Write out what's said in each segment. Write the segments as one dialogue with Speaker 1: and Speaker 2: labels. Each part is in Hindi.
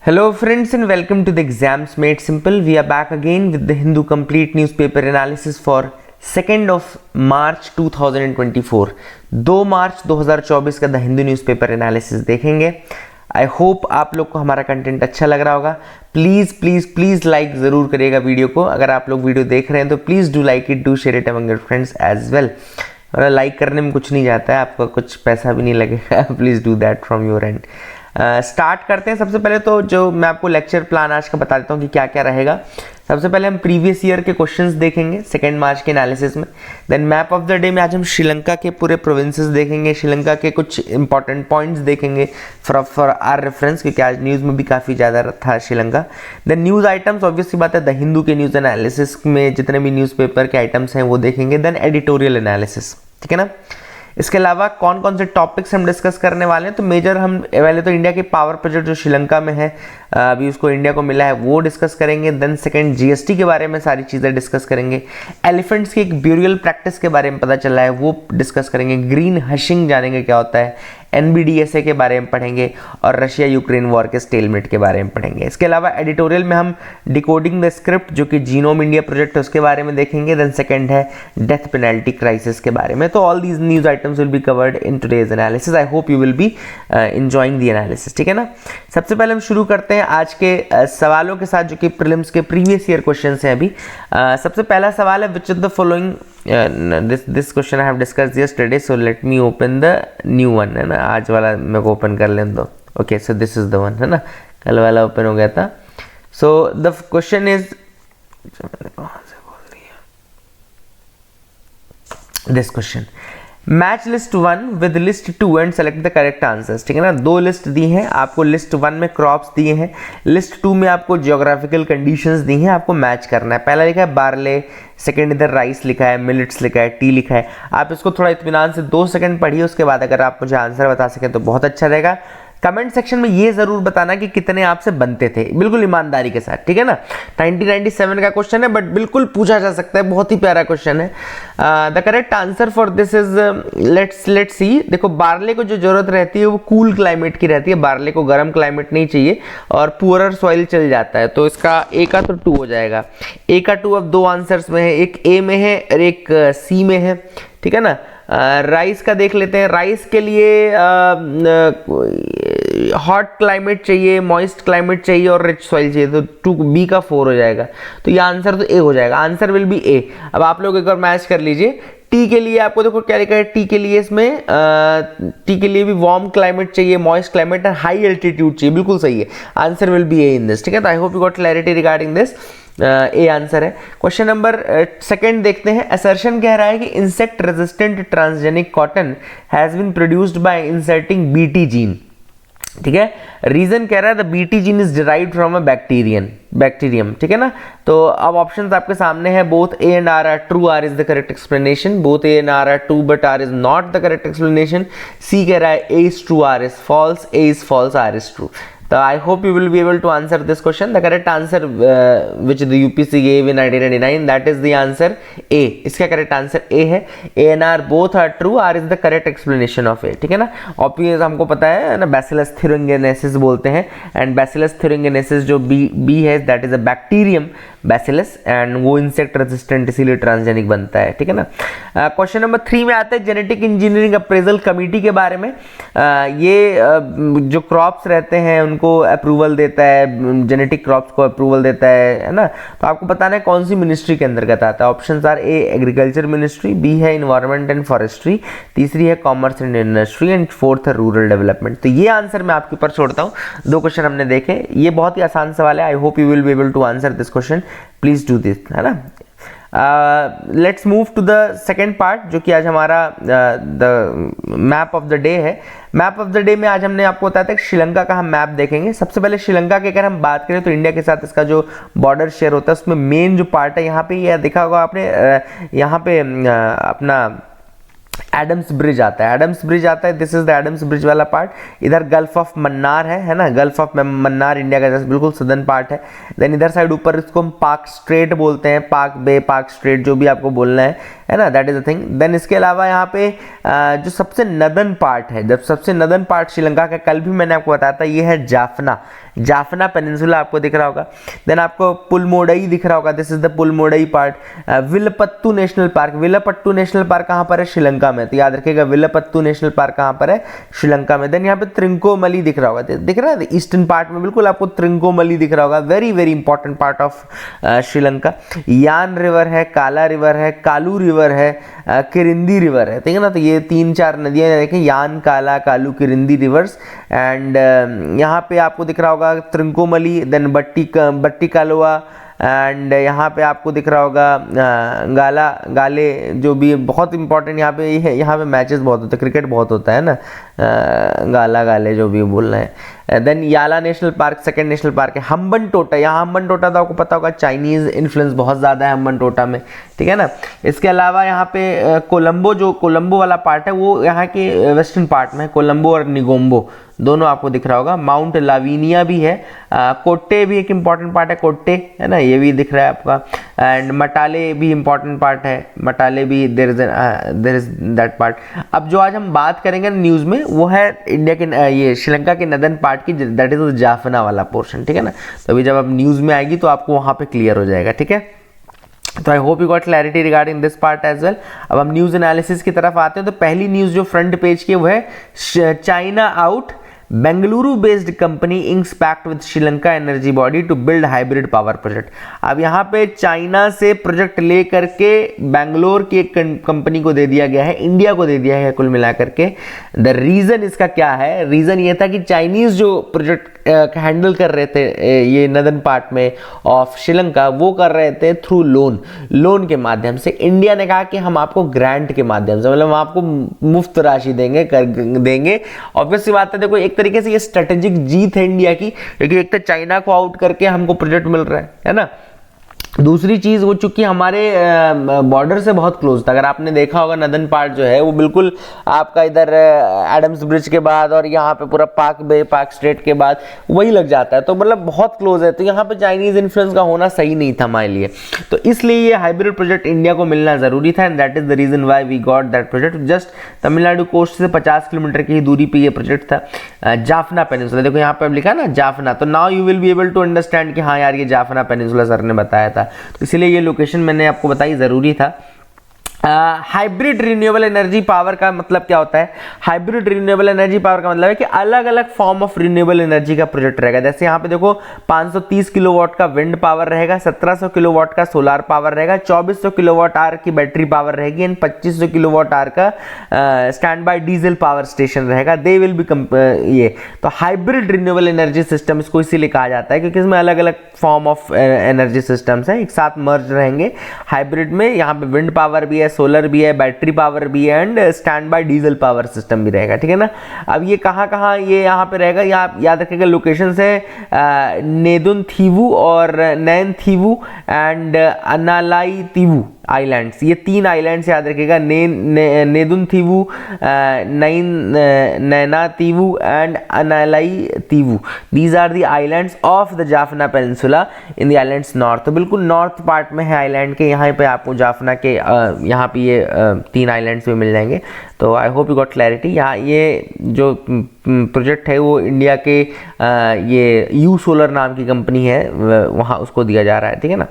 Speaker 1: Hello friends and welcome to the Exams Made Simple. We are back again with the Hindu complete newspaper analysis for 2nd of March 2024. 2 मार्च 2024 का द हिंदू न्यूज़पेपर एनालिसिस देखेंगे. आई होप आप लोग को हमारा कंटेंट अच्छा लग रहा होगा. प्लीज़ प्लीज़ प्लीज़ लाइक ज़रूर करिएगा वीडियो को. अगर आप लोग वीडियो देख रहे हैं तो please do like it, do share it among your friends as well. और लाइक करने में कुछ नहीं जाता है, आपका कुछ पैसा भी नहीं लगेगा. Please do that from your and. Start करते हैं. सबसे पहले तो जो मैं आपको लेक्चर प्लान आज का बता देता हूँ कि क्या क्या रहेगा. सबसे पहले हम प्रीवियस ईयर के क्वेश्चंस देखेंगे 2 मार्च के एनालिसिस में. Then map of the day में आज हम श्रीलंका के पूरे प्रोविंसेस देखेंगे, श्रीलंका के कुछ इंपॉर्टेंट पॉइंट्स देखेंगे फॉर आर रेफरेंस, क्योंकि आज न्यूज़ में भी काफ़ी ज़्यादा था Sri Lanka. Then news items, obviously बात है द हिंदू के न्यूज़ एनालिसिस में जितने भी न्यूज़पेपर के आइटम्स हैं वो देखेंगे. देन एडिटोरियल एनालिसिस, ठीक है ना. इसके अलावा कौन कौन से टॉपिक्स हम डिस्कस करने वाले हैं, तो मेजर हम पहले तो इंडिया के पावर प्रोजेक्ट जो श्रीलंका में है, अभी उसको इंडिया को मिला है, वो डिस्कस करेंगे. देन सेकंड जीएसटी के बारे में सारी चीज़ें डिस्कस करेंगे. एलिफेंट्स की एक ब्यूरियल प्रैक्टिस के बारे में पता चला है, वो डिस्कस करेंगे. ग्रीन हशिंग जानेंगे क्या होता है. एनबीडीएसए के बारे में पढ़ेंगे और रशिया यूक्रेन वॉर के स्टेलमेट के बारे में पढ़ेंगे. इसके अलावा एडिटोरियल में हम डिकोडिंग द स्क्रिप्ट जो कि जीनोम इंडिया प्रोजेक्ट है उसके बारे में देखेंगे. देन सेकंड है डेथ पेनल्टी क्राइसिस के बारे में. तो all these news items will be covered in today's analysis. I hope you will B enjoying the analysis, ठीक है ना. सबसे पहले हम शुरू करते हैं आज के सवालों के साथ जो कि प्रीलिम्स के प्रीवियस ईयर क्वेश्चन हैं अभी. सबसे पहला सवाल है which of the following, this question I have discussed yesterday, so let me open the new one, है ना. आज वाला मेरे को ओपन कर लेने दो. Okay, so this is the one, है ना. कल वाला ओपन हो गया था. So the question is this question, match list 1 with list 2 and select the correct answers, ठीक है ना. 2 लिस्ट दी हैं आपको. लिस्ट 1 में क्रॉप्स दिए हैं, लिस्ट 2 में आपको जियोग्राफिकल कंडीशंस दी हैं, आपको मैच करना है. पहला लिखा है बार्ले, सेकंड इधर राइस लिखा है, मिलेट्स लिखा है, टी लिखा है. आप इसको थोड़ा इत्मीनान से 2 सेकंड पढ़िए, उसके बाद अगर आप मुझे आंसर बता सकें तो बहुत अच्छा रहेगा. कमेंट सेक्शन में ये जरूर बताना कि कितने आपसे बनते थे, बिल्कुल ईमानदारी के साथ, ठीक है ना. 1997 का क्वेश्चन है बट बिल्कुल पूछा जा सकता है, बहुत ही प्यारा क्वेश्चन है. The correct answer for this is, let's see. देखो, बार्ले को जो जरूरत रहती है वो कूल क्लाइमेट की रहती है. बार्ले को गर्म क्लाइमेट नहीं चाहिए और पुअरर सॉइल चल जाता है. तो इसका ए का तो 2 हो जाएगा. ए का 2 अब 2 आंसर्स में है, एक ए में है और एक सी में है, ठीक है ना. राइस का देख लेते हैं. राइस के लिए हॉट क्लाइमेट चाहिए, मॉइस्ट क्लाइमेट चाहिए और रिच सॉइल चाहिए. तो 2 बी का 4 हो जाएगा. तो ये आंसर तो ए हो जाएगा. आंसर विल बी ए. अब आप लोग एक बार मैच कर लीजिए. टी के लिए आपको देखो क्या लिखा है. टी के लिए इसमें टी के लिए भी वार्म क्लाइमेट चाहिए, मॉइस्ट क्लाइमेट और हाई एल्टीट्यूड चाहिए. बिल्कुल सही है. Answer will be A in this, ठीक है. तो I hope you got clarity regarding this. A answer है. क्वेश्चन नंबर 2 देखते हैं. असर्शन कह रहा है कि insect resistant transgenic cotton has been produced by inserting Bt gene, ठीक है. रीजन कह रहा है the Bt gene is derived from a bacterium, ठीक है ना. तो अब ऑप्शंस आपके सामने है. Both A and R are true, R is the correct explanation. Both A and R are true but R is not the correct explanation. C कह रहा है A is true, R is false. A is false, R is true. So I hope you will be able to answer this question. The correct answer which the UPC gave in 1999, that is the answer A. इसका correct answer A है. A and R both are true. R is the correct explanation of A, ठीक है ना. Obvious हमको पता है ना, Bacillus thuringiensis बोलते हैं. And Bacillus thuringiensis जो B है, that is a bacterium Bacillus and वो insect resistant इसीलिए ट्रांसजेनिक बनता है, ठीक है ना. क्वेश्चन नंबर 3 में आते हैं जेनेटिक इंजीनियरिंग अप्रेजल कमेटी के बारे में. ये जो क्रॉप्स रहते हैं उनको अप्रूवल देता है, जेनेटिक क्रॉप्स को अप्रूवल देता है ना. तो आपको बताना है कौन सी मिनिस्ट्री के अंतर्गत आता है. Options are A agriculture ministry, B है इन्वायरमेंट एंड फॉरेस्ट्री, तीसरी है commerce and industry and fourth है रूरल डेवलपमेंट. तो ये आंसर मैं आपके ऊपर छोड़ता हूँ. 2 क्वेश्चन हमने देखे, ये बहुत ही आसान सवाल है. I hope you will be able to answer this question. Please do this, है ना. Let's move to the second part जो कि आज हमारा the map of the day है. मैप ऑफ द डे में आज हमने आपको बताया था कि श्रीलंका का हम मैप देखेंगे. सबसे पहले श्रीलंका की अगर हम बात करें तो इंडिया के साथ इसका जो बॉर्डर शेयर होता है उसमें मेन जो पार्ट है यहाँ पे, यह देखा होगा आपने, यहाँ पे अपना एडम्स ब्रिज आता है, एडम्स ब्रिज आता है, this is the Adams bridge वाला पार्ट। इधर गल्फ ऑफ मन्नार है ना, गल्फ ऑफ मन्नार इंडिया का बिल्कुल सदर्न पार्ट है। देन इधर साइड ऊपर इसको हम पाक स्ट्रेट बोलते हैं, पाक बे, पाक स्ट्रेट, जो भी आपको बोलना है ना, that is the thing. Then इसके अलावा यहाँ पे जो सबसे नदन पार्ट है, जब सबसे नदन पार्ट श्रीलंका का, कल भी मैंने आपको बताया था, ये है जाफना, जाफना पेनिनसुला आपको दिख रहा होगा। देन आपको पुलमोडई दिख रहा होगा, this is the Pulmoddai part. Wilpattu national park, Wilpattu national park कहाँ पर है? श्रीलंका में, तो याद रखिएगा विलपत्तू नेशनल पार्क कहाँ पर है? श्रीलंका में। देन यहाँ पे त्रिंकोमली दिख रहा होगा, दिख रहा है ईस्टर्न पार्ट में, बिल्कुल आपको त्रिंकोमली दिख रहा होगा, very very important part of Sri Lanka. यान रिवर है, काला रिवर है, कालू रिवर है, किरिंदी रिवर है, ठीक है ना। तो ये 3-4 नदियाँ देखें, यान, काला, कालू, किरिंदी रिवर्स। एंड यहाँ पे आपको दिख रहा होगा त्रिंकोमली, देन बट्टी कालवा, एंड यहाँ पे आपको दिख रहा होगा गाला, गाले, जो भी बहुत इंपॉर्टेंट यहाँ पे है, यहाँ पे मैचेस बहुत होते हैं, क्रिकेट बहुत होता है ना, गाला, गाले, जो भी बोलना है। देन याला national park second national park है। हम्बन टोटा, यहाँ हम्बन टोटा तो आपको पता होगा चाइनीज़ इन्फ्लुएंस बहुत ज़्यादा है हम्बन टोटा में, ठीक है ना। इसके अलावा यहाँ पे कोलंबो, जो कोलंबो वाला पार्ट है वो यहाँ के वेस्टर्न पार्ट में है, कोलंबो और निगोम्बो दोनों आपको दिख रहा होगा। माउंट लाविनिया भी है, कोट्टे भी एक इंपॉर्टेंट पार्ट है, कोट्टे है ना, ये भी दिख रहा है आपका। एंड मटाले भी इंपॉर्टेंट पार्ट है, मटाले भी देयर इज दैट पार्ट। अब जो आज हम बात करेंगे न्यूज़ में वो है इंडिया के ये श्रीलंका के नदन पार्ट की, दैट इज जाफना वाला पोर्शन, ठीक है ना। तो अभी जब अब न्यूज़ में आएगी तो आपको वहाँ पे क्लियर हो जाएगा, ठीक है। तो I hope you got clarity regarding this part as well. अब हम न्यूज़ एनालिसिस की तरफ आते हैं। तो पहली न्यूज़ जो फ्रंट पेज की वो है China out, Bengaluru based company inks pact with Sri Lanka energy body to build hybrid power project. अब यहाँ पे चाइना से प्रोजेक्ट ले करके बेंगलोर की एक कंपनी को दे दिया गया है, इंडिया को दे दिया है कुल मिलाकर के। द रीज़न इसका क्या है? रीज़न ये था कि चाइनीज़ जो प्रोजेक्ट हैंडल कर रहे थे ये नदन पार्ट में ऑफ श्रीलंका, वो कर रहे थे थ्रू लोन के माध्यम से। इंडिया ने कहा कि हम आपको ग्रांट के माध्यम से, मतलब हम आपको मुफ्त राशि देंगे। ऑब्वियस सी बात है, देखो एक तरीके से ये स्ट्रेटेजिक जीत है इंडिया की, क्योंकि एक तो चाइना को आउट करके हमको प्रोजेक्ट मिल रहा है ना। दूसरी चीज़ वो चूंकि हमारे बॉर्डर से बहुत क्लोज था, अगर आपने देखा होगा नदन पार्ट जो है वो बिल्कुल आपका इधर एडम्स ब्रिज के बाद और यहाँ पे पूरा पाक बे, पाक स्ट्रेट के बाद वही लग जाता है, तो मतलब बहुत क्लोज है। तो यहाँ पे चाइनीज़ इन्फ्लुएंस का होना सही नहीं था हमारे लिए, तो इसलिए ये हाइब्रिड प्रोजेक्ट इंडिया को मिलना ज़रूरी था। And that is the reason why we got that project. Just Tamil Nadu coast से 50 किलोमीटर की दूरी पर ये प्रोजेक्ट था, जाफना पेनिनसुला। देखो यहाँ पर लिखा ना जाफना, तो now you will be able to understand कि हाँ यार ये जाफना पेनिनसुला सर ने बताया था, तो इसलिए ये लोकेशन मैंने आपको बताई ज़रूरी था। हाइब्रिड रिन्यूएबल एनर्जी पावर का मतलब क्या होता है? हाइब्रिड रिन्यूएबल एनर्जी पावर का मतलब है कि अलग अलग फॉर्म ऑफ रिन्यूएबल एनर्जी का प्रोजेक्ट रहेगा। जैसे यहाँ पे देखो 530 किलोवाट का विंड पावर रहेगा, 1700 किलोवाट का सोलार पावर रहेगा, 2400 किलोवाट आवर की बैटरी पावर रहेगी एंड 2500 किलोवाट आवर का standby diesel power station रहेगा। दे विल बी ये तो हाइब्रिड रिन्यूएबल एनर्जी सिस्टम इसको इसीलिए कहा जाता है क्योंकि इसमें अलग अलग फॉर्म ऑफ एनर्जी सिस्टम्स हैं, एक साथ मर्ज रहेंगे हाइब्रिड में। यहाँ पे विंड पावर भी है, सोलर भी है, बैटरी पावर भी है and stand by diesel power system भी रहेगा, ठीक है ना। अब ये कहाँ ये यहाँ पे रहेगा, यहाँ याद रखिएगा लोकेशन है नेदुन थीवू और नैन थीवू एंड अनालाई तीवू आइलैंड्स। ये 3 आइलैंड्स याद रखिएगा, Nedun Theevu, Naina Theevu and Analai Theevu. These are the islands of the Jaffna peninsula in the islands north. तो बिल्कुल नॉर्थ पार्ट में है आइलैंड के, यहाँ पे आपको जाफना के यहाँ पे ये 3 आइलैंड्स भी मिल जाएंगे। तो I hope you got clarity. यहाँ ये जो प्रोजेक्ट है वो इंडिया के ये यू सोलर नाम की कंपनी है वहाँ उसको दिया जा रहा है, ठीक है ना।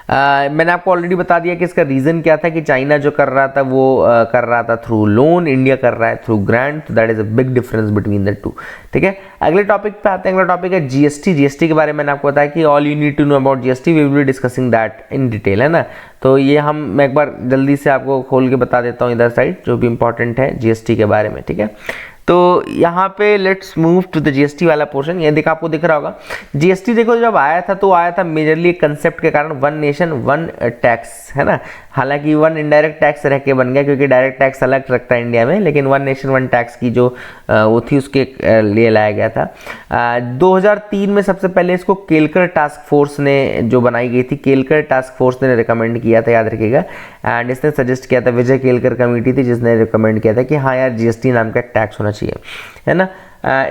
Speaker 1: मैंने आपको ऑलरेडी बता दिया कि इसका रीज़न क्या था कि चाइना जो कर रहा था वो कर रहा था थ्रू लोन, इंडिया कर रहा है थ्रू ग्रांट। तो that is a big difference between the two, ठीक है। अगले टॉपिक पे आते हैं। अगला टॉपिक है जीएसटी। जीएसटी के बारे में मैंने आपको बताया कि all you need to know about GST, we will be discussing that in detail, है ना। तो ये मैं एक बार जल्दी से आपको खोल के बता देता हूँ इधर साइड जो भी इंपॉर्टेंट है जीएसटी के बारे में, ठीक है। तो यहाँ पे let's move to the GST वाला पोर्शन। ये देखो, आपको दिख रहा होगा जीएसटी, देखो जब आया था तो आया था मेजरली कंसेप्ट के कारण, वन नेशन वन टैक्स, है ना। हालांकि वन इनडायरेक्ट टैक्स रह के बन गया क्योंकि डायरेक्ट टैक्स अलग रखता है इंडिया में, लेकिन वन नेशन वन टैक्स की जो वो थी उसके लिए लाया गया था। 2003 में सबसे पहले इसको केलकर टास्क फोर्स ने जो बनाई गई थी, केलकर टास्क फोर्स ने रिकमेंड किया था, याद रखिएगा। एंड इसने सजेस्ट किया था, विजय केलकर कमेटी थी जिसने रिकमेंड किया था कि हाँ यार जीएसटी नाम का टैक्स होना चाहिए, है ना।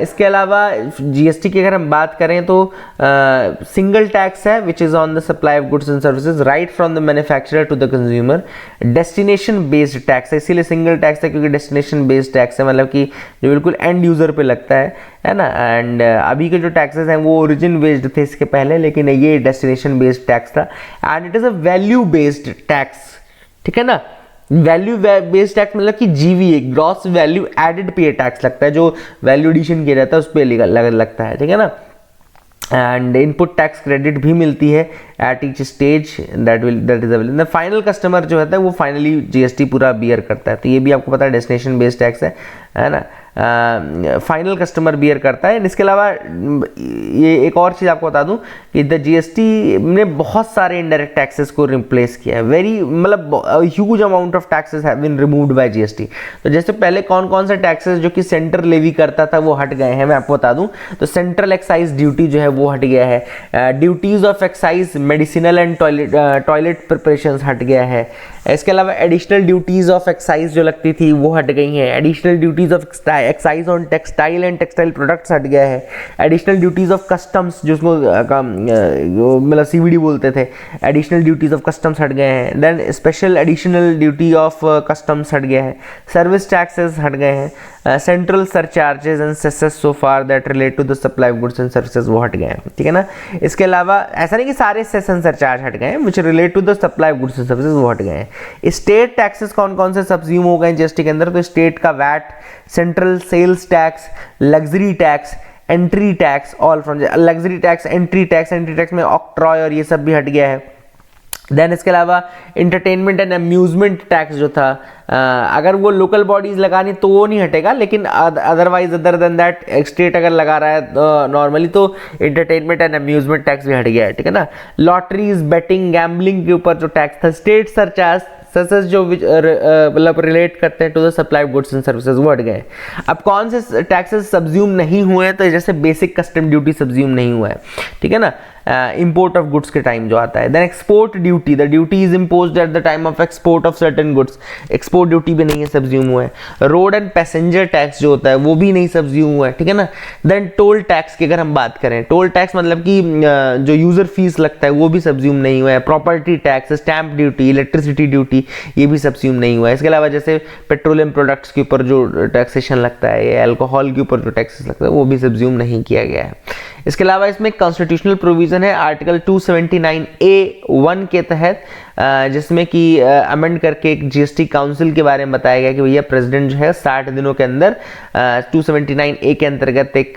Speaker 1: इसके अलावा जीएसटी की अगर हम बात करें तो सिंगल टैक्स है which is on the supply of goods and services right from the manufacturer to the consumer. Destination based tax है, इसीलिए सिंगल टैक्स है क्योंकि डेस्टिनेशन बेस्ड टैक्स है, मतलब कि जो बिल्कुल एंड यूज़र पे लगता है ना। एंड अभी के जो टैक्सेस हैं वो ओरिजिन बेस्ड थे इसके पहले, लेकिन ये डेस्टिनेशन बेस्ड टैक्स था। And it is a value based tax, ठीक है ना। वैल्यू बेस्ड टैक्स मतलब कि जीवीए, ग्रॉस वैल्यू एडेड पे टैक्स लगता है, जो वैल्यू एडिशन किया जाता है उस पर लगता है, ठीक है ना। एंड इनपुट टैक्स क्रेडिट भी मिलती है at each stage, that is available. Final customer जो होता है वो फाइनली जीएसटी पूरा बियर करता है, तो ये भी आपको पता है डेस्टिनेशन बेस्ड टैक्स है ना। फाइनल कस्टमर बियर करता है। इसके अलावा ये एक और चीज़ आपको बता दूं कि द जीएसटी ने बहुत सारे इनडायरेक्ट टैक्सेस को रिप्लेस किया है, वेरी मतलब huge amount of taxes have been removed by GST. तो जैसे पहले कौन कौन से टैक्सेस जो कि सेंटर लेवी करता था वो हट गए हैं, मैं आपको बता दूं। तो सेंट्रल एक्साइज ड्यूटी जो है वो हट गया है, duties of excise medicinal and toilet preparations हट गया है। इसके अलावा एडिशनल ड्यूटीज ऑफ एक्साइज जो लगती थी वो हट गई हैं, additional duties of excise on textile and textile products हट गया है, एडिशनल ड्यूटीज ऑफ कस्टम्स जिसको मतलब सीवीडी बोलते थे, एडिशनल ड्यूटीज ऑफ कस्टम्स हट गए हैं। Then special additional duty of customs हट गया है, सर्विस टैक्सेस हट गए हैं, central surcharges and cesses so far that relate to the supply of goods and services वो हट गए हैं, ठीक है ना। इसके अलावा ऐसा नहीं कि सारे सेस एंड सरचार्ज हट गए हैं, which relate to the supply of goods and services वो हट गए हैं। स्टेट टैक्सेस कौन कौन से सब्ज्यूम हो गए जीएसटी के अंदर, तो स्टेट का VAT, central sales tax, luxury tax, entry tax, all from luxury tax, entry tax में ऑक्ट्रॉय और ये सब भी हट गया है। देन इसके अलावा इंटरटेनमेंट एंड अम्यूजमेंट टैक्स जो था, अगर वो लोकल बॉडीज लगानी तो वो नहीं हटेगा, लेकिन otherwise other than that state अगर लगा रहा है नॉर्मली तो इंटरटेनमेंट एंड अम्यूजमेंट टैक्स भी हट गया है, ठीक है ना। लॉटरीज, बेटिंग, गैम्बलिंग के ऊपर जो टैक्स था, स्टेट सरचार्ज सेसेस जो मतलब रिलेट करते हैं to the supply of goods and services वो हट गए। अब कौन से टैक्सेस सब्ज्यूम नहीं हुए हैं, तो जैसे बेसिक कस्टम ड्यूटी सब्ज्यूम नहीं हुआ है, ठीक है ना, इंपोर्ट ऑफ गुड्स के टाइम जो आता है। Then export duty, the duty is imposed at the time of export of certain goods, export duty भी नहीं है सब्ज्यूम हुआ है। रोड एंड पैसेंजर टैक्स जो होता है वो भी नहीं सब्ज्यूम हुआ है, ठीक है ना। देन टोल टैक्स की अगर हम बात करें, टोल टैक्स मतलब कि जो यूजर फीस लगता है वो भी सब्ज्यूम नहीं हुआ है। Property tax, stamp duty, electricity duty ये भी सब्ज्यूम नहीं हुआ है। इसके अलावा जैसे पेट्रोलियम प्रोडक्ट्स के ऊपर जो टैक्सेशन लगता है या अल्कोहल के ऊपर जो टैक्सेस लगता है वो भी सब्ज्यूम नहीं किया गया है। इसके अलावा इसमें कॉन्स्टिट्यूशनल प्रोविजन है आर्टिकल 279A(1) के तहत, जिसमें कि अमेंड करके एक जीएसटी काउंसिल के बारे में बताया गया कि भैया प्रेसिडेंट जो है 60 दिनों के अंदर 279A के अंतर्गत एक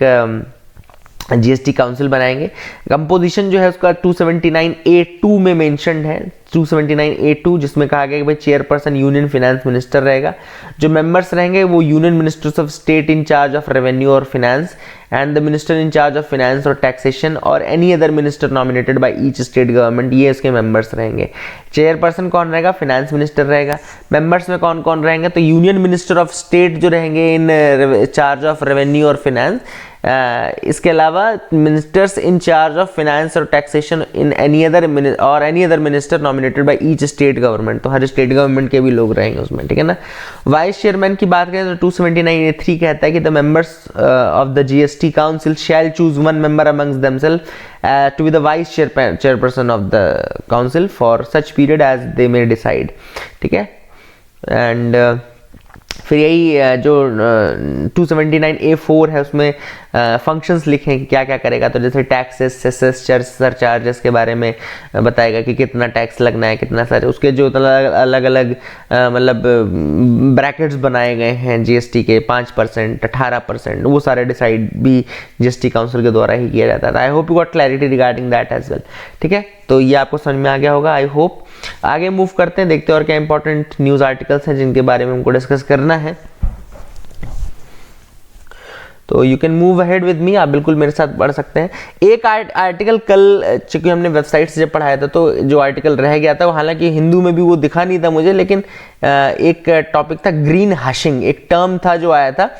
Speaker 1: जीएसटी काउंसिल बनाएंगे। कंपोजिशन जो है उसका 279A(2) में मेंशन्ड है, 279A(2) जिसमें कहा गया कि भाई चेयरपर्सन यूनियन फाइनेंस मिनिस्टर रहेगा, जो मेंबर्स रहेंगे वो union ministers of state in charge of revenue और finance and the minister in charge of finance और टैक्सेशन और any other minister nominated by each state government, ये इसके मेंबर्स रहेंगे। चेयरपर्सन कौन रहेगा, फिनेंस मिनिस्टर रहेगा। मेंबर्स में कौन कौन रहेंगे, तो यूनियन मिनिस्टर ऑफ स्टेट जो रहेंगे इन चार्ज ऑफ रेवेन्यू और फिनेंस, इसके अलावा ministers in charge of finance और taxation in any other minister nominated by each state government, तो हर स्टेट गवर्नमेंट के भी लोग रहेंगे उसमें, ठीक है ना। वाइस चेयरमैन की बात करें तो 279A(3) कहता है कि the members of the GST council shall choose one member amongst themselves to be the vice chairperson of the council for such period as they may decide, ठीक है। एंड फिर यही जो 279A(4) है उसमें फंक्शंस लिखे हैं कि क्या क्या करेगा, तो जैसे टैक्सेस, सेसेस, सरचार्जेस के बारे में बताएगा कि कितना टैक्स लगना है, कितना सर, उसके जो अलग अलग मतलब ब्रैकेट्स बनाए गए हैं जीएसटी के, 5%, 18%, वो सारे डिसाइड भी जीएसटी काउंसिल के द्वारा ही किया जाता था। I hope you got clarity regarding that as well, ठीक है। तो ये आपको समझ में आ गया होगा, आई होप। आगे मूव करते हैं, देखते हैं और क्या इंपॉर्टेंट न्यूज़ आर्टिकल्स हैं जिनके बारे में हमको डिस्कस करना है। तो you can move ahead with me, आप बिल्कुल मेरे साथ पढ़ सकते हैं। एक आर्टिकल कल चूंकि हमने वेबसाइट से जब पढ़ाया था तो जो आर्टिकल रह गया था, हालांकि हिंदू में भी वो दिखा नहीं था मुझे, लेकिन एक टॉपिक था ग्रीन हशिंग, एक टर्म था जो आया था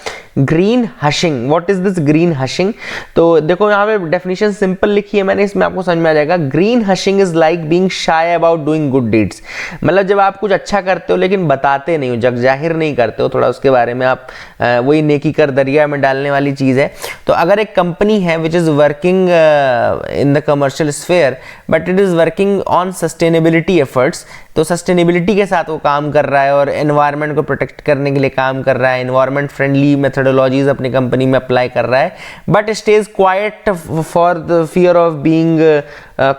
Speaker 1: green hushing. What is this green hushing? तो देखो यहाँ पे डेफिनेशन सिंपल लिखी है मैंने, इसमें आपको समझ में आ जाएगा। Green hushing is like being shy about doing good deeds, मतलब जब आप कुछ अच्छा करते हो लेकिन बताते नहीं हो, जग जाहिर नहीं करते हो थोड़ा उसके बारे में, आप वही नेकी कर दरिया में डालने वाली चीज़ है। तो अगर एक कंपनी है which is working in the commercial sphere but it is working on sustainability efforts, तो सस्टेनेबिलिटी के साथ वो काम कर रहा है और एनवायरनमेंट को प्रोटेक्ट करने के लिए काम कर रहा है, एनवायरनमेंट फ्रेंडली मेथोडोलॉजीज अपनी कंपनी में अप्लाई कर रहा है, but stage quiet for the fear of being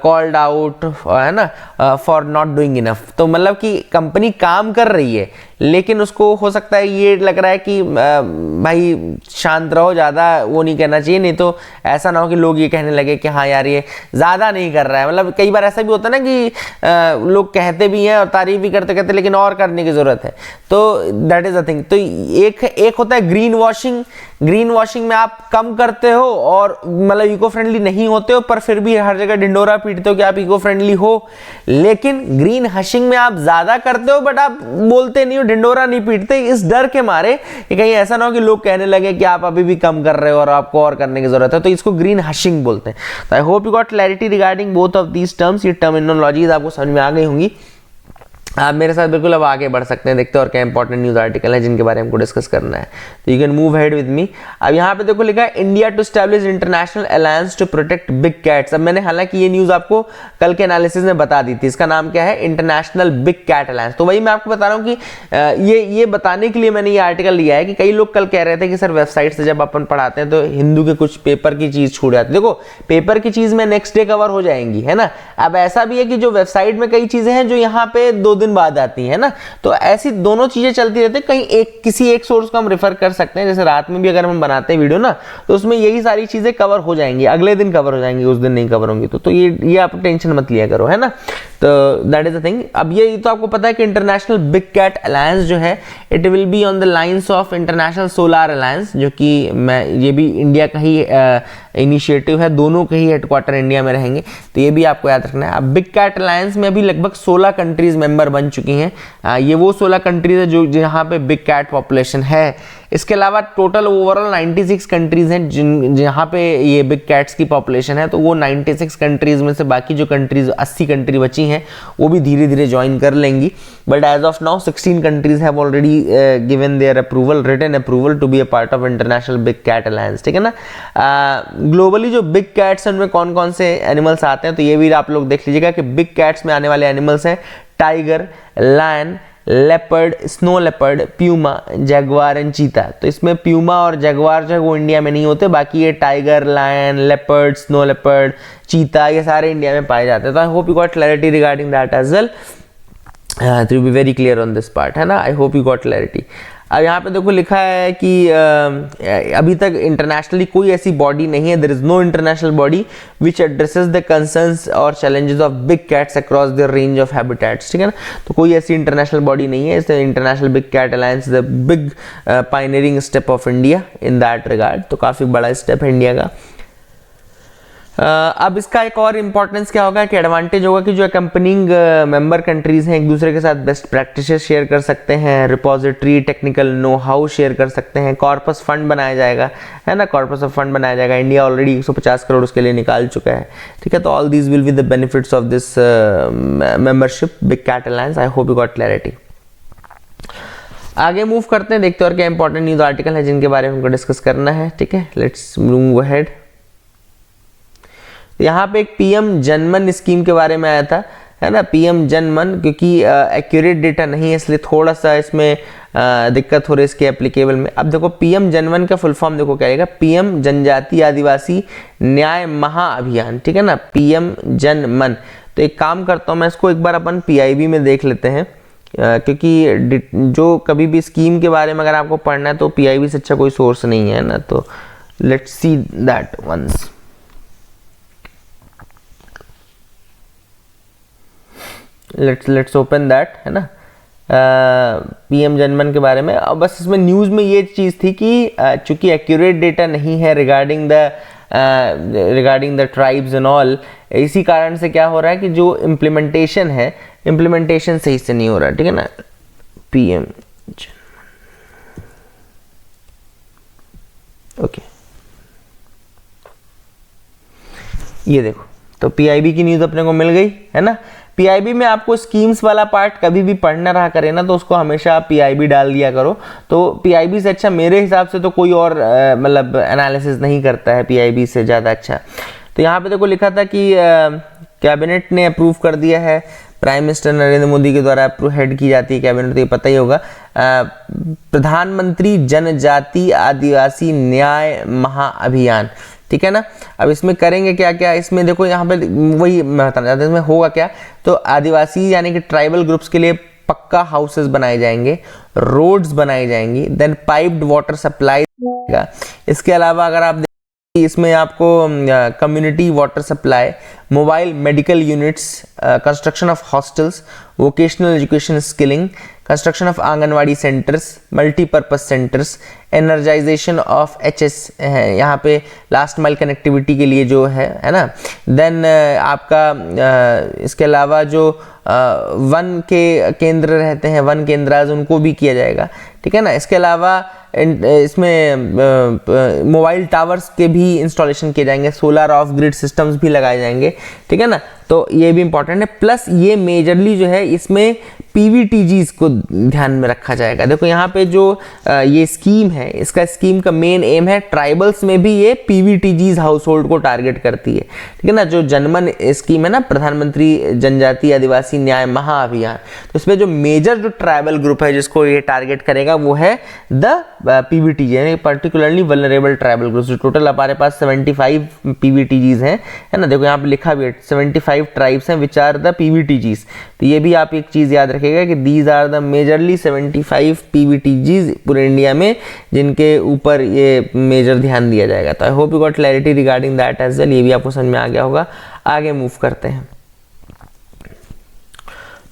Speaker 1: called out, है ना, फॉर नॉट डूइंग इनफ। तो मतलब कि कंपनी काम कर रही है लेकिन उसको हो सकता है ये लग रहा है कि भाई शांत रहो, ज़्यादा वो नहीं करना चाहिए, नहीं तो ऐसा ना हो कि लोग ये कहने लगे कि हाँ यार ये ज़्यादा नहीं कर रहा है। मतलब कई बार ऐसा भी होता है ना कि लोग कहते भी हैं और तारीफ भी करते कहते लेकिन और करने की ज़रूरत है, तो दैट इज़ अ थिंग। तो एक होता है ग्रीन वॉशिंग। ग्रीन वॉशिंग में आप कम करते हो और मतलब इको फ्रेंडली नहीं होते हो, पर फिर भी हर जगह ढिंडोरा पीटते हो कि आप इको फ्रेंडली हो। लेकिन ग्रीन हशिंग में आप ज़्यादा करते हो बट आप बोलते नहीं हो, ढिंडोरा नहीं पीटते, इस डर के मारे कि कहीं ऐसा ना हो कि लोग कहने लगे कि आप अभी भी कम कर रहे हो और आपको और करने की जरूरत है, तो इसको ग्रीन हशिंग बोलते हैं। तो I hope you got clarity regarding both of these terms. ये टर्मिनोलॉजीज आपको समझ में आ गई होंगी। आप मेरे साथ बिल्कुल अब आगे बढ़ सकते हैं, देखते हैं और क्या इंपॉर्टेंट न्यूज़ आर्टिकल है जिनके बारे में हमको डिस्कस करना है। तो you can move head with me. अब यहाँ पे देखो लिखा है India to establish international alliance to protect big cats. अब मैंने हालांकि ये न्यूज़ आपको कल के एनालिसिस में बता दी थी, इसका नाम क्या है, इंटरनेशनल बिग कैट अलायंस। तो वही मैं आपको बता रहा हूँ कि ये बताने के लिए मैंने ये आर्टिकल लिया है कि कई लोग कल कह रहे थे कि सर वेबसाइट से जब अपन पढ़ाते हैं तो हिंदू के कुछ पेपर की चीज़ छूट जाती है। देखो पेपर की चीज़ में नेक्स्ट डे कवर हो जाएंगी, है ना। अब ऐसा भी है कि जो वेबसाइट में कई चीज़ें हैं जो यहाँ पे 2 दिन बाद आती है ना, तो ऐसी दोनों चीजें चलती रहती है। कहीं किसी एक सोर्स को हम रेफर कर सकते हैं, जैसे रात में भी अगर हम बनाते हैं वीडियो ना, तो उसमें यही सारी चीजें कवर हो जाएंगी, अगले दिन कवर हो जाएंगी, उस दिन नहीं कवर होंगी। तो ये आप टेंशन मत लिया करो, है ना। तो दैट इज द थिंग। अब ये तो आपको पता है कि इंटरनेशनल बिग कैट अलायंस जो है it will be on the lines of international solar alliance, जो कि ये भी इंडिया का ही इनिशिएटिव है, दोनों के ही हेडक्वार्टर इंडिया में रहेंगे, तो ये भी आपको याद रखना है। अब बिग कैट अलायंस में अभी लगभग 16 कंट्रीज मेंबर बन चुकी हैं। ये वो 16 कंट्रीज है जो जहाँ पे बिग कैट पॉपुलेशन है। इसके अलावा टोटल ओवरऑल 96 कंट्रीज हैं जहाँ पे ये बिग कैट्स की पॉपुलेशन है। तो वो 96 कंट्रीज में से बाकी जो कंट्रीज 80 कंट्री बची हैं वो भी धीरे धीरे ज्वाइन कर लेंगी। But as of now 16 countries have already given their approval, written approval to be a part of international big cat alliance, ठीक है ना। ग्लोबली जो बिग कैट्स हैं उनमें कौन कौन से एनिमल्स आते हैं, तो ये भी आप लोग देख लीजिएगा कि बिग कैट्स में आने वाले एनिमल्स हैं tiger, lion, leopard, snow leopard, puma, jaguar and cheetah. तो इसमें प्यूमा और जगुआर जो है वो इंडिया में नहीं होते, बाकी ये tiger, lion, leopard, snow leopard, cheetah ये सारे इंडिया में पाए जाते हैं। तो I hope you got clarity regarding that as well, to be very clear on this part, है ना। I hope you got clarity. अब यहाँ पे देखो लिखा है कि अभी तक इंटरनेशनली कोई ऐसी बॉडी नहीं है, there is no international body which addresses the concerns और challenges of big cats across the range of habitats, ठीक है ना। तो कोई ऐसी इंटरनेशनल बॉडी नहीं है। इस international big cat alliance the big pioneering step of India in that regard, तो काफ़ी बड़ा स्टेप है इंडिया का। अब इसका एक और इम्पोर्टेंस क्या होगा कि एडवांटेज होगा कि जो अकम्पनिंग मेंबर कंट्रीज हैं एक दूसरे के साथ बेस्ट प्रैक्टिसेस शेयर कर सकते हैं, repository, technical know how share कर सकते हैं, कॉर्पस फंड बनाया जाएगा, है ना, कॉर्पस ऑफ फंड बनाया जाएगा। इंडिया ऑलरेडी 150 करोड़ उसके लिए निकाल चुका है, ठीक है। तो all these will be the benefits of this membership big cat alliance. I hope you got clarity. आगे मूव करते हैं, देखते हैं और क्या इंपॉर्टेंट न्यूज आर्टिकल है जिनके बारे में हमको डिस्कस करना है, ठीक है। Let's move ahead. यहाँ पे एक पीएम जनमन स्कीम के बारे में आया था, है ना, पीएम जनमन, क्योंकि एक्यूरेट डेटा नहीं है इसलिए थोड़ा सा इसमें दिक्कत हो रही है इसके एप्लीकेबल में। अब देखो पीएम जनमन का फुल फॉर्म देखो क्या आएगा, पीएम जनजातीय आदिवासी न्याय महाअभियान, ठीक है ना, पीएम जनमन। तो एक काम करता हूँ मैं इसको एक बार अपन पीआईबी में देख लेते हैं, क्योंकि जो कभी भी स्कीम के बारे में अगर आपको पढ़ना है तो पीआईबी से अच्छा कोई सोर्स नहीं है ना। तो let's see that once. Let's open that, है ना। पीएम जनमन के बारे में। और बस इसमें न्यूज़ में ये चीज़ थी कि चूँकि एक्यूरेट डेटा नहीं है regarding the tribes and all, इसी कारण से क्या हो रहा है कि जो इम्प्लीमेंटेशन है, इम्प्लीमेंटेशन सही से नहीं हो रहा, ठीक है ना। पीएम ओके, ये देखो, तो पीआईबी की न्यूज़ अपने को मिल गई है ना। पीआईबी में आपको स्कीम्स वाला पार्ट कभी भी पढ़ना रहा करे ना, तो उसको हमेशा आप पीआईबी डाल दिया करो। तो पीआईबी से अच्छा मेरे हिसाब से तो कोई और मतलब एनालिसिस नहीं करता है पीआईबी से ज़्यादा अच्छा। तो यहाँ पे देखो लिखा था कि कैबिनेट ने अप्रूव कर दिया है, प्राइम मिनिस्टर नरेंद्र मोदी के द्वारा हेड की जाती है कैबिनेट, तो ये पता ही होगा। प्रधानमंत्री जनजाति आदिवासी न्याय महाअभियान, ठीक है ना। अब इसमें करेंगे क्या क्या, इसमें देखो यहाँ पे वही मैं बताना चाहता हूँ, इसमें होगा क्या, तो आदिवासी यानी कि ट्राइबल ग्रुप्स के लिए पक्का हाउसेस बनाए जाएंगे, रोड्स बनाई जाएंगी, देन पाइप्ड वाटर सप्लाई। इसके अलावा अगर आप इसमें आपको community water supply, mobile medical units, construction of hostels, vocational education skilling, construction of anganwadi centres, multipurpose centres, energisation of HS है यहाँ पे लास्ट माइल कनेक्टिविटी के लिए जो है ना। देन आपका इसके अलावा जो वन के केंद्र रहते हैं, वन केंद्राज, उनको भी किया जाएगा, ठीक है ना। इसके अलावा इसमें मोबाइल टावर्स के भी इंस्टॉलेशन किए जाएंगे, सोलर ऑफ ग्रिड सिस्टम्स भी लगाए जाएंगे, ठीक है ना। तो ये भी इंपॉर्टेंट है। प्लस ये मेजरली जो है इसमें पीवीटीजीज को ध्यान में रखा जाएगा। देखो यहाँ पे जो ये स्कीम है, इसका स्कीम का मेन एम है ट्राइबल्स में भी ये पीवीटीजीज हाउस होल्ड को टारगेट करती है, ठीक है ना। जो जनमन स्कीम है ना, प्रधानमंत्री जनजाति आदिवासी न्याय महाअभियान, तो इसमें जो मेजर जो ट्राइबल ग्रुप है जिसको ये टारगेट करेगा वो है द पीवीटीजी, यानी पर्टिकुलरली वल्नरेबल ट्राइबल ग्रुप्स। जो टोटल हमारे पास 75 पीवीटीजीज हैं, है ना। देखो यहाँ पे लिखा भी है 75 ट्राइब्स हैं विच आर द पीवीटीजीज। तो ये भी आप एक चीज याद रखिएगा कि these are the majorly 75 PVTGs पूरे इंडिया में जिनके ऊपर ये मेजर ध्यान दिया जाएगा। तो I hope you got clarity regarding that as well. ये भी आपको समझ में आ गया होगा। आगे मूव करते हैं,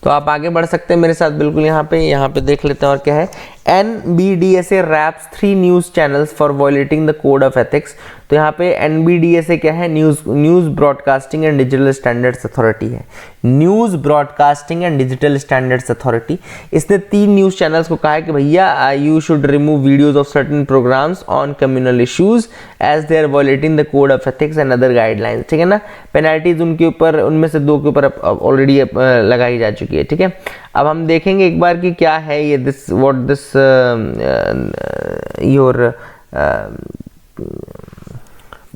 Speaker 1: तो आप आगे बढ़ सकते हैं मेरे साथ बिल्कुल। यहाँ पे देख लेते हैं और क्या है। NBDSA raps 3 news channels for violating the code of ethics. तो यहाँ पे NBDSA क्या है, news broadcasting and digital standards authority है। News broadcasting and digital standards authority, इसने 3 न्यूज़ चैनल्स को कहा है कि भैया you should remove videos of certain programmes on communal issues as they are violating the code of ethics and other guidelines, ठीक है ना। पेनल्टीज उनके ऊपर, उनमें से 2 के ऊपर ऑलरेडी लगाई जा चुकी है, ठीक है। अब हम देखेंगे एक बार कि क्या है ये this what this your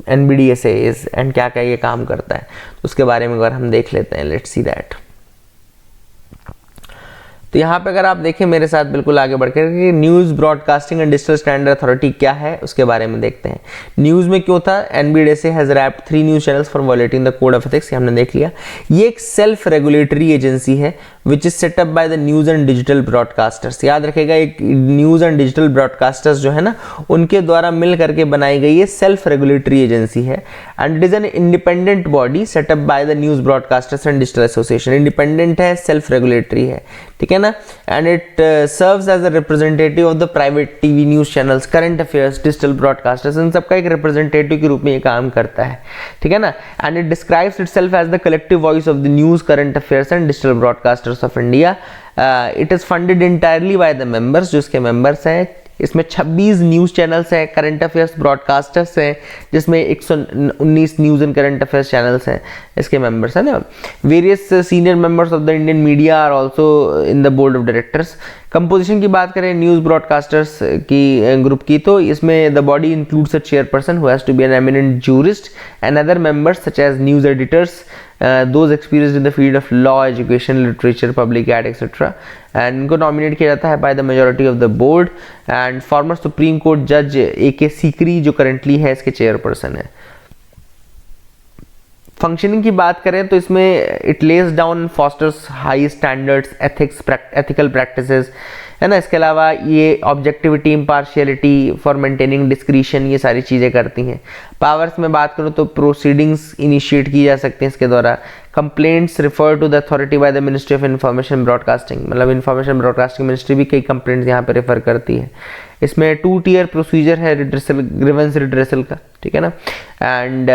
Speaker 1: NBDSA is and क्या क्या ये काम करता है, तो उसके बारे में अगर हम देख लेते हैं, लेट्स सी दैट। तो यहाँ पे अगर आप देखें मेरे साथ बिल्कुल आगे बढ़कर कि news broadcasting and digital standard authority क्या है उसके बारे में देखते हैं। न्यूज़ में क्यों था, NBDSA has wrapped 3 news channels for violating the code of ethics, हमने देख लिया। ये एक सेल्फ रेगुलेटरी एजेंसी है which is setup by the news and digital broadcasters. याद रखेगा, एक न्यूज़ एंड डिजिटल ब्रॉडकास्टर्स जो है ना, उनके द्वारा मिल करके बनाई गई ये सेल्फ रेगुलेटरी एजेंसी है। And it is an independent body set up by the news broadcasters and digital association. Independent है, सेल्फ रेगुलेटरी है, ठीक है ना। And it serves as a representative of the private TV news channels, current affairs, digital broadcasters, इन सबका एक रिप्रेजेंटेटिव के रूप में ये काम करता है, ठीक है ना। And it describes itself as the collective voice of the news, current affairs and digital broadcasters of India. It is funded entirely by the members, जो इसके मेंबर्स हैं। इसमें 26 न्यूज़ चैनल्स हैं, करंट अफेयर्स ब्रॉडकास्टर्स हैं, जिसमें 119 news and current affairs channels हैं इसके मेंबर्स हैं ना। Various senior members of the Indian media are also in the board of directors. Composition की बात करें न्यूज़ ब्रॉडकास्टर्स की ग्रुप की, तो इसमें the body includes a chairperson who has to be an eminent jurist and other members such as news editors, those experienced in the field of law, education, literature, public ad, etc. and इनको नॉमिनेट किया जाता है by the majority of the board and former Supreme Court Judge A.K. Sikri जो currently है इसके चेयरपर्सन है। फंक्शनिंग की बात करें तो इसमें it lays down fosters high standards, ethical practices है ना। इसके अलावा ये objectivity, impartiality for maintaining discretion, ये सारी चीज़ें करती हैं। पावर्स में बात करूँ तो प्रोसीडिंग्स इनिशिएट की जा सकती हैं इसके द्वारा। Complaints refer to the authority by the ministry of information broadcasting, मतलब इंफॉर्मेशन ब्रॉडकास्टिंग मिनिस्ट्री भी कई कंप्लेंट्स यहाँ पे रेफर करती है। इसमें 2 टियर प्रोसीजर है रिड्रेसल, ग्रीवेंस रिड्रेसल का, ठीक है ना। एंड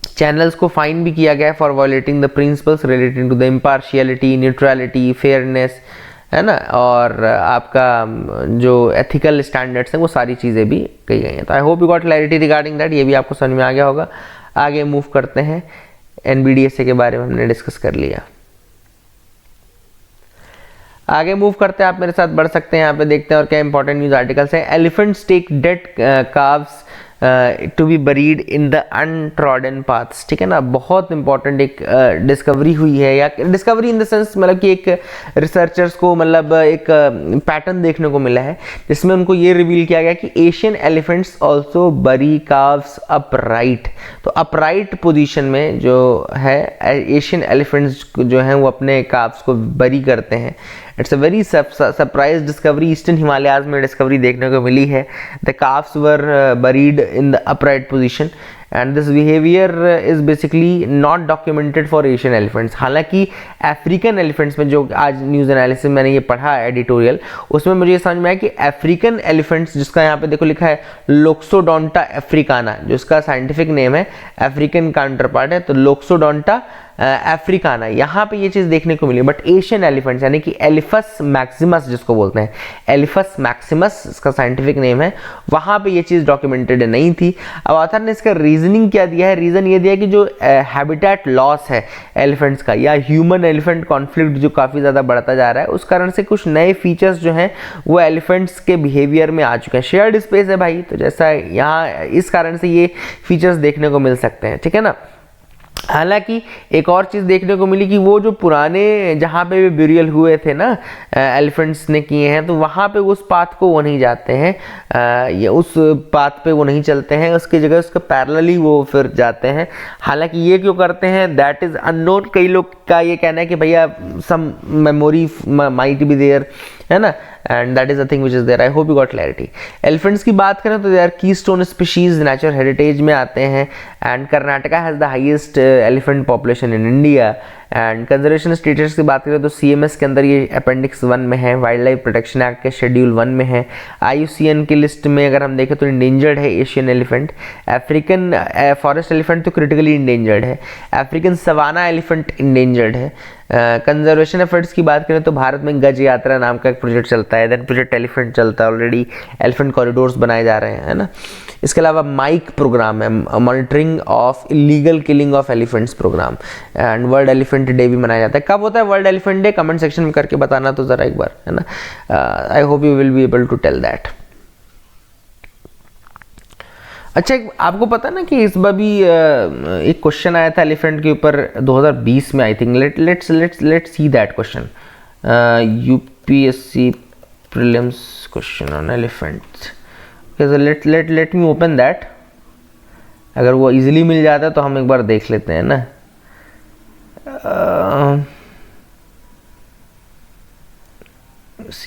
Speaker 1: चैनल्स को फाइन भी किया गया है for violating the principles relating to the impartiality, neutrality, fairness, है ना, और आपका जो एथिकल स्टैंडर्ड्स हैं वो सारी चीज़ें भी कही गई हैं। तो I hope you got clarity regarding that, ये भी आपको समझ में आ गया होगा। आगे मूव करते हैं, NBDSA के बारे में हमने डिस्कस कर लिया। आगे मूव करते हैं, आप मेरे साथ बढ़ सकते हैं। यहाँ पे देखते हैं और क्या इंपॉर्टेंट न्यूज़ आर्टिकल्स हैं। Elephants take dead calves to be buried in the untrodden paths, ठीक है ना। बहुत इंपॉर्टेंट एक डिस्कवरी हुई है, या डिस्कवरी इन द सेंस मतलब कि एक रिसर्चर्स को मतलब एक पैटर्न देखने को मिला है जिसमें उनको ये रिवील किया गया कि एशियन एलिफेंट्स आल्सो बरी काव्स अपराइट। तो अपराइट पोजीशन में जो है एशियन एलिफेंट्स जो हैं वो अपने काव्स को बरी करते हैं। It's a very surprise discovery, eastern Himalayas में डिस्कवरी देखने को मिली है। The carbs were buried in the upright position and this behaviour is basically not documented for Asian elephants. हालांकि अफ्रीकन एलिफेंट्स में, जो आज न्यूज़ एनालिसिस मैंने ये पढ़ा एडिटोरियल, उसमें मुझे ये समझ में आया कि अफ्रीकन एलिफेंट्स, जिसका यहाँ पे देखो लिखा है लोक्सोडोंटा अफ्रीकाना, जो इसका साइंटिफिक नेम है, अफ्रीकन काउंटर पार्ट है, तो लोक्सोडोंटा अफ्रीकाना, यहाँ पे ये चीज़ देखने को मिली। बट एशियन एलिफेंट्स यानी कि एलिफस मैक्सिमस जिसको बोलते हैं, एलिफस मैक्सिमस इसका साइंटिफिक नेम है, वहाँ पे ये चीज़ डॉक्यूमेंटेड नहीं थी। अब ऑथर ने इसका रीजनिंग क्या दिया है, रीज़न ये दिया कि जो हैबिटेट लॉस है एलिफेंट्स का, या ह्यूमन एलिफेंट कॉन्फ्लिक्ट जो काफ़ी ज़्यादा बढ़ता जा रहा है, उस कारण से कुछ नए फीचर्स जो हैं वो एलिफेंट्स के बिहेवियर में आ चुके हैं। शेयर्ड स्पेस है भाई, तो जैसा यहाँ इस कारण से ये फीचर्स देखने को मिल सकते हैं, ठीक है ना। हालांकि एक और चीज़ देखने को मिली कि वो जो पुराने जहाँ पे भी ब्यूरियल हुए थे ना एलिफेंट्स ने किए हैं, तो वहाँ पे उस पाथ को वो नहीं जाते हैं, या उस पाथ पे वो नहीं चलते हैं, उसकी जगह उसके पैरेलली वो फिर जाते हैं। हालांकि ये क्यों करते हैं दैट इज़ अननोन। कई लोग का ये कहना है कि भैया some memory might be there, है ना, and that is a thing which is there. I hope you got clarity. Elephants की बात करें तो they are keystone species, natural heritage में आते हैं। And Karnataka has the highest elephant population in India. And conservation status की बात करें तो CMS के अंदर ये अपेंडिक्स 1 में है, वाइल्ड लाइफ प्रोटेक्शन एक्ट के शेड्यूल 1 में है। IUCN की लिस्ट में अगर हम देखें तो इंडेंजर्ड है Asian elephant. African forest elephant तो क्रिटिकली इंडेंजर्ड है। अफ्रीकन सवाना एलिफेंट इंडेंजर्ड है। कंजर्वेशन एफर्ट्स की बात करें तो भारत में गज यात्रा नाम का एक प्रोजेक्ट चलता है, देन प्रोजेक्ट एलिफेंट चलता है, ऑलरेडी एलिफेंट कॉरिडोर्स बनाए जा रहे हैं, है ना। इसके अलावा माइक प्रोग्राम है, monitoring of illegal killing of elephants program. And world elephant day भी मनाया जाता है। कब होता है world elephant day, comment section में करके बताना तो ज़रा एक बार, है ना। I hope you will be able to tell that. अच्छा, आपको पता ना कि इस बार भी एक क्वेश्चन आया था एलिफेंट के ऊपर 2020 में, I think. Let's see that question. UPSC prelims question on elephants. Let me open that. अगर वो इजीली मिल जाता है तो हम एक बार देख लेते हैं ना।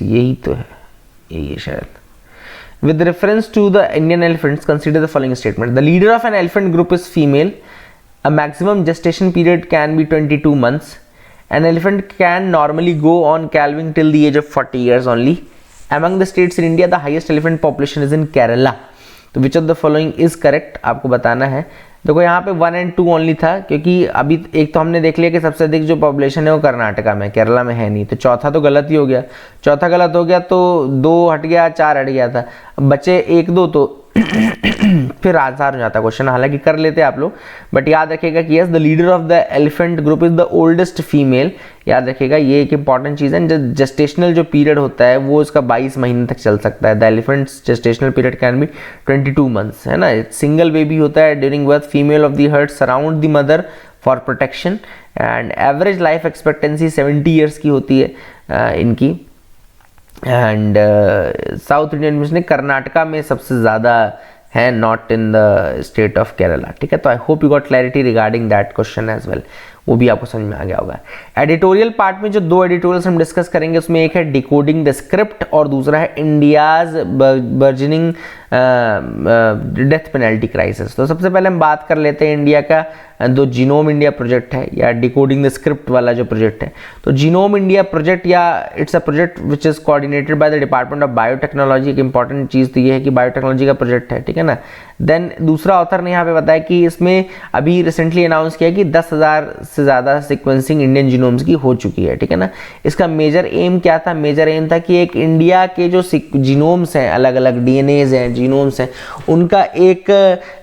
Speaker 1: यही तो है, यही है शायद। With reference to the Indian elephants, consider the following statement. The leader of an elephant group is female. A maximum gestation period can be 22 months. An elephant can normally go on calving till the age of 40 years only. Among the states in India, the highest elephant population is in Kerala. तो which of the following is correct? आपको बताना है। देखो यहाँ पे 1 और 2 ओनली था, क्योंकि अभी एक तो हमने देख लिया कि सबसे अधिक जो पॉपुलेशन है वो कर्नाटका में, केरला में है नहीं, तो चौथा तो गलत ही हो गया। चौथा गलत हो गया तो 2 हट गया, 4 हट गया था, अब बचे 1 2, तो फिर आसान हो जाता क्वेश्चन। हालांकि कर लेते आप लोग, बट याद रखिएगा कि yes the leader of the elephant group is the oldest female. याद रखिएगा ये एक इंपॉर्टेंट चीज़ है। जस्टेशनल जो पीरियड होता है वो इसका 22 महीने तक चल सकता है। The elephants gestational period can be 22 months, है ना। सिंगल बेबी होता है during birth. Female of the heard surround the mother for protection. And average life expectancy 70 years की होती है इनकी। एंड साउथ इंडियन में कर्नाटका में सबसे ज़्यादा है, not in the state of Kerala, ठीक है। तो I hope you got clarity regarding that question as well. वो भी आपको समझ में आ गया होगा। एडिटोरियल पार्ट में जो 2 एडिटोरियल्स हम डिस्कस करेंगे उसमें एक है डिकोडिंग द स्क्रिप्ट और दूसरा है India's burgeoning death penalty crisis. तो सबसे पहले हम बात कर लेते हैं इंडिया का जो जीनोम इंडिया प्रोजेक्ट है या डिकोडिंग द स्क्रिप्ट वाला जो प्रोजेक्ट है। तो जीनोम इंडिया प्रोजेक्ट या it's a project which is coordinated by the department of biotechnology. एक इंपॉर्टेंट चीज़ तो ये है कि बायोटेक्नोलॉजी का प्रोजेक्ट है, ठीक है ना। देन दूसरा ऑथर ने यहाँ पे बताया कि इसमें अभी रिसेंटली अनाउंस किया कि 10,000 से ज़्यादा सीक्वेंसिंग इंडियन जीनोम्स की हो चुकी है, ठीक है ना। इसका मेजर एम क्या था? मेजर एम था कि एक इंडिया के जो जीनोम्स हैं, अलग अलग डीएनएज हैं, जीनोम्स हैं, उनका एक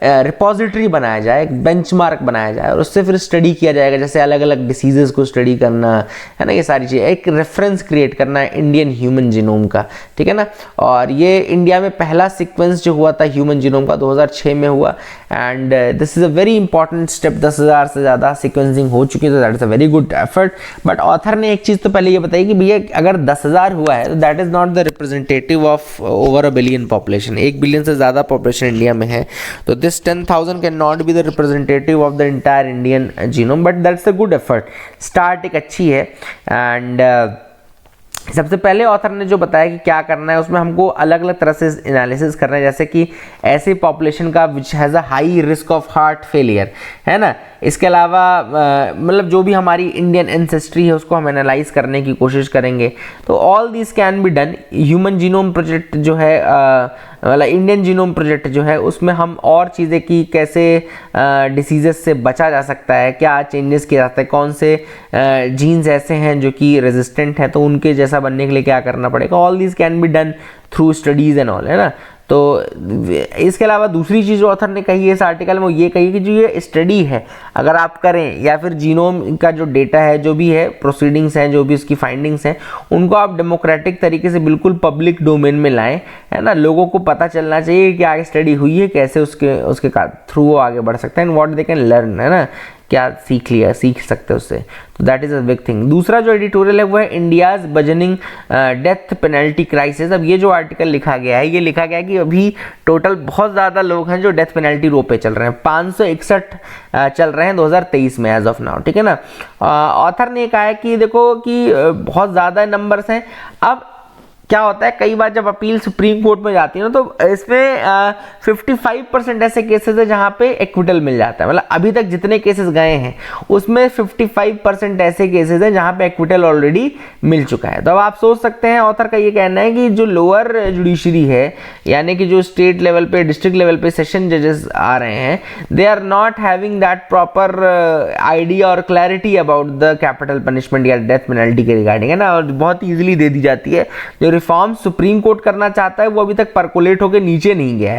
Speaker 1: रिपोजिटरी बनाया जाए, एक बेंचमार्क बनाया जाए और उससे फिर स्टडी किया जाएगा, जैसे अलग अलग डिसीजेस को स्टडी करना है ना, ये सारी चीज़ें, एक रेफरेंस क्रिएट करना है इंडियन ह्यूमन जीनोम का, ठीक है ना। और ये इंडिया में पहला सीक्वेंस जो हुआ था ह्यूमन जीनोम का 2006 में हुआ and this is a very important step. 10,000 से ज़्यादा सीक्वेंसिंग हो चुकी है तो that is a very good effort. But author ने एक चीज़ तो पहले ये बताई कि भैया अगर 10,000 हुआ है तो that is not the representative of over a billion population. 1 billion से ज़्यादा पॉपुलेशन इंडिया में है, तो this 10,000 can not be the representative of the entire Indian genome, but that's a good effort. Start एक अच्छी है। एंड सबसे पहले ऑथर ने जो बताया कि क्या करना है उसमें हमको अलग अलग तरह से एनालिसिस करना है, जैसे कि ऐसे पॉपुलेशन का which has a high risk of heart failure, है ना। इसके अलावा मतलब जो भी हमारी इंडियन एंसेस्ट्री है उसको हम एनालाइज करने की कोशिश करेंगे। तो all this can be done. Human genome project जो है मतलब इंडियन जीनोम प्रोजेक्ट जो है उसमें हम और चीज़ें की कैसे डिसीजेस से बचा जा सकता है, क्या चेंजेस किया जाता है, कौन से जीन्स ऐसे हैं जो कि रेजिस्टेंट हैं तो उनके जैसा बनने के लिए क्या करना पड़ेगा। All this can be done through studies and all, है ना। तो इसके अलावा दूसरी चीज़ जो ऑथर ने कही है इस आर्टिकल में वो ये कही कि जो ये स्टडी है अगर आप करें या फिर जीनोम का जो डेटा है, जो भी है प्रोसीडिंग्स हैं, जो भी उसकी फाइंडिंग्स हैं, उनको आप डेमोक्रेटिक तरीके से बिल्कुल पब्लिक डोमेन में लाएं, है ना। लोगों को पता चलना चाहिए कि आगे स्टडी हुई है, कैसे उसके थ्रू वो आगे बढ़ सकते हैं and what they can learn, है ना, क्या सीख सकते हैं उससे। तो that is a big thing. दूसरा जो एडिटोरियल है वो है India's burgeoning death penalty crisis. अब ये जो आर्टिकल लिखा गया है, ये लिखा गया है कि अभी टोटल बहुत ज़्यादा लोग हैं जो डेथ पेनल्टी रो पे चल रहे हैं। 561 चल रहे हैं 2023 में एज ऑफ नाउ, ठीक है ना। ऑथर ने कहा है कि देखो कि बहुत ज़्यादा नंबर्स हैं। अब क्या होता है कई बार जब अपील सुप्रीम कोर्ट में जाती है ना तो इसमें 55% ऐसे केसेस है जहां पे एक्विटल मिल जाता है। मतलब अभी तक जितने केसेस गए हैं उसमें 55% ऐसे केसेस हैं जहां पे एक्विटल ऑलरेडी मिल चुका है। तो अब आप सोच सकते हैं ऑथर का ये कहना है कि जो लोअर जुडिशरी है यानी कि जो स्टेट लेवल पे, डिस्ट्रिक्ट लेवल पे सेशन जजेस आ रहे हैं, they are not having that proper idea और clarity about the capital punishment या डेथ पेनल्टी के रिगार्डिंग, है ना, और बहुत ईजिली दे दी जाती है। जो रिफॉर्म सुप्रीम कोर्ट करना चाहता है वो अभी तक परकोलेट होकर नीचे नहीं गया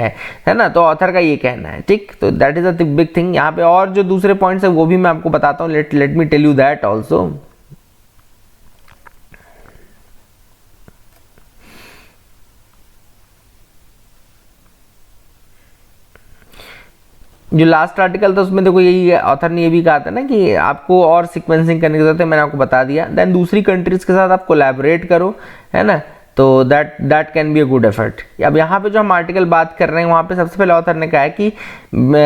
Speaker 1: है ना। तो ऑथर का ये कहना है, ठीक। तो that is a big thing. यहाँ पे और जो दूसरे पॉइंट्स है वो भी मैं आपको बताता हूँ। Let me tell you that also. जो लास्ट आर्टिकल था उसमें देखो यही ऑथर ने ये भी कहा था ना कि आपको और सीक्वेंसिंग करने की जरूरत है, मैंने आपको बता दिया। देन दूसरी कंट्रीज के साथ आप कोलैबोरेट करो, है ना, तो that can be a good effort. अब यहाँ पे जो हम आर्टिकल बात कर रहे हैं वहाँ पे सबसे पहले ऑथर ने कहा है कि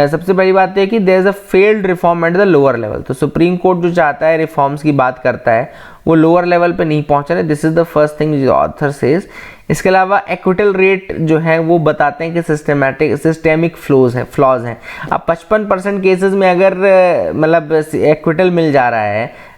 Speaker 1: सबसे बड़ी बात है कि there is a failed reform at the lower level. तो सुप्रीम कोर्ट जो चाहता है रिफॉर्म्स की बात करता है वो लोअर लेवल पे नहीं पहुंच रहे। This is the first thing जो ऑथर सेज। इसके अलावा एक्विटल रेट जो है वो बताते हैं कि सिस्टेमिक फ्लॉज हैं। अब 55% केसेस में अगर मतलब एक्विटल मिल जा रहा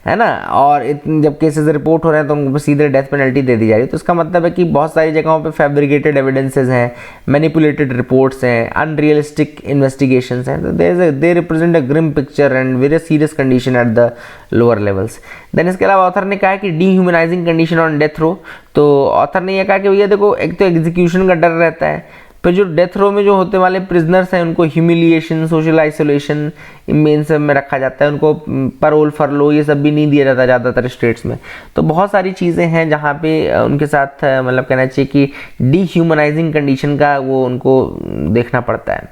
Speaker 1: है ना, और जब केसेस रिपोर्ट हो रहे हैं तो उनको सीधे डेथ पेनल्टी दे दी जा रही है, तो इसका मतलब है कि बहुत सारी जगहों पे फैब्रिकेटेड एविडेंसेस हैं, मैनिपुलेटेड रिपोर्ट्स हैं, अनरियलिस्टिक इन्वेस्टिगेशंस हैं। तो they represent a grim picture and very serious condition at the lower levels. Then इसके अलावा ऑथर ने कहा है कि dehumanising condition on death row. तो ऑथर ने यह कहा कि भैया देखो एक तो एग्जीक्यूशन का डर रहता है, फिर जो डेथ रो में जो होते वाले प्रिजनर्स हैं उनको ह्यूमिलिएशन, सोशल आइसोलेशन इन सब में रखा जाता है, उनको पैरोल फरलो ये सब भी नहीं दिया जाता ज़्यादातर स्टेट्स में। तो बहुत सारी चीज़ें हैं जहाँ पे उनके साथ मतलब कहना चाहिए कि डीह्यूमनाइजिंग कंडीशन का वो उनको देखना पड़ता है।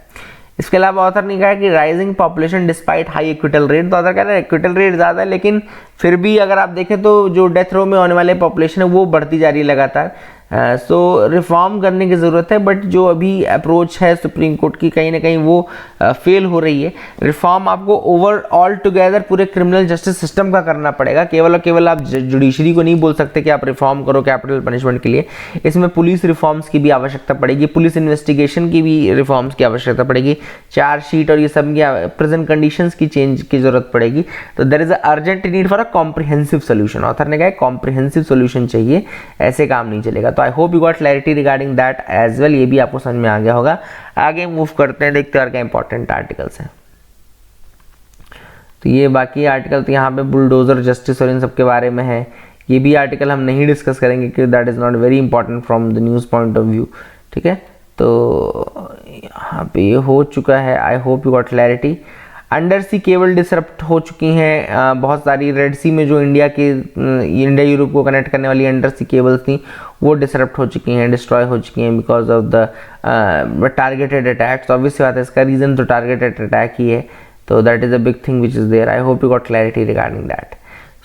Speaker 1: इसके अलावा ऑथर ने कहा कि rising population despite high acquittal rate. तो ऑथर कह रहे हैं इक्विटल रेट ज़्यादा है लेकिन फिर भी अगर आप देखें तो जो डेथ रो में होने वाले पॉपुलेशन है वो बढ़ती जा रही है लगातार, सो रिफॉर्म करने की ज़रूरत है, बट जो अभी अप्रोच है सुप्रीम कोर्ट की कहीं ना कहीं वो फेल हो रही है। रिफॉर्म आपको ओवर ऑल टुगेदर पूरे क्रिमिनल जस्टिस सिस्टम का करना पड़ेगा, केवल और केवल आप जुडिशरी को नहीं बोल सकते कि आप रिफॉर्म करो कैपिटल पनिशमेंट के लिए। इसमें पुलिस रिफॉर्म्स की भी आवश्यकता पड़ेगी, पुलिस इन्वेस्टिगेशन की भी रिफॉर्म्स की आवश्यकता पड़ेगी, चार्जशीट और ये सब की प्रेजेंट कंडीशंस की चेंज की जरूरत पड़ेगी। तो there is a urgent need for a comprehensive solution. Author ने कहा कॉम्प्रिहेंसिव सोल्यूशन चाहिए, ऐसे काम नहीं चलेगा। तो I hope you got clarity regarding that as well, ये भी आपको समझ में आ गया होगा। आगे मूव करते हैं, देखते हैं और क्या इंपॉर्टेंट आर्टिकल्स हैं। तो ये बाकी आर्टिकल तो यहाँ पे बुलडोजर जस्टिस और इन सब के बारे में है, ये भी आर्टिकल हम नहीं डिस्कस करेंगे क्योंकि that is not very important from the news point of view, ठीक है। तो यहाँ पे ये हो चुका है, I hope you got clarity. Under sea cable disrupt हो चुकी हैं बहुत सारी, रेड सी में जो इंडिया यूरोप को कनेक्ट करने वाली अंडर सी केबल्स थी वो डिसरप्ट हो चुकी हैं, डिस्ट्रॉय हो चुकी हैं because of the targeted attacks. Obvious बात है, इसका रीज़न तो टारगेटेड अटैक ही है, तो that is a big thing which is there. I hope you got clarity regarding that.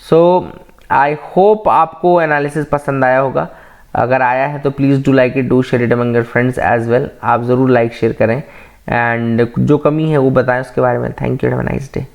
Speaker 1: So I hope आपको एनालिसिस पसंद आया होगा। अगर आया है तो please do like it, do share it among your friends as well. आप ज़रूर लाइक शेयर करें एंड जो कमी है वो बताएं उसके बारे में। Thank you, have a nice day.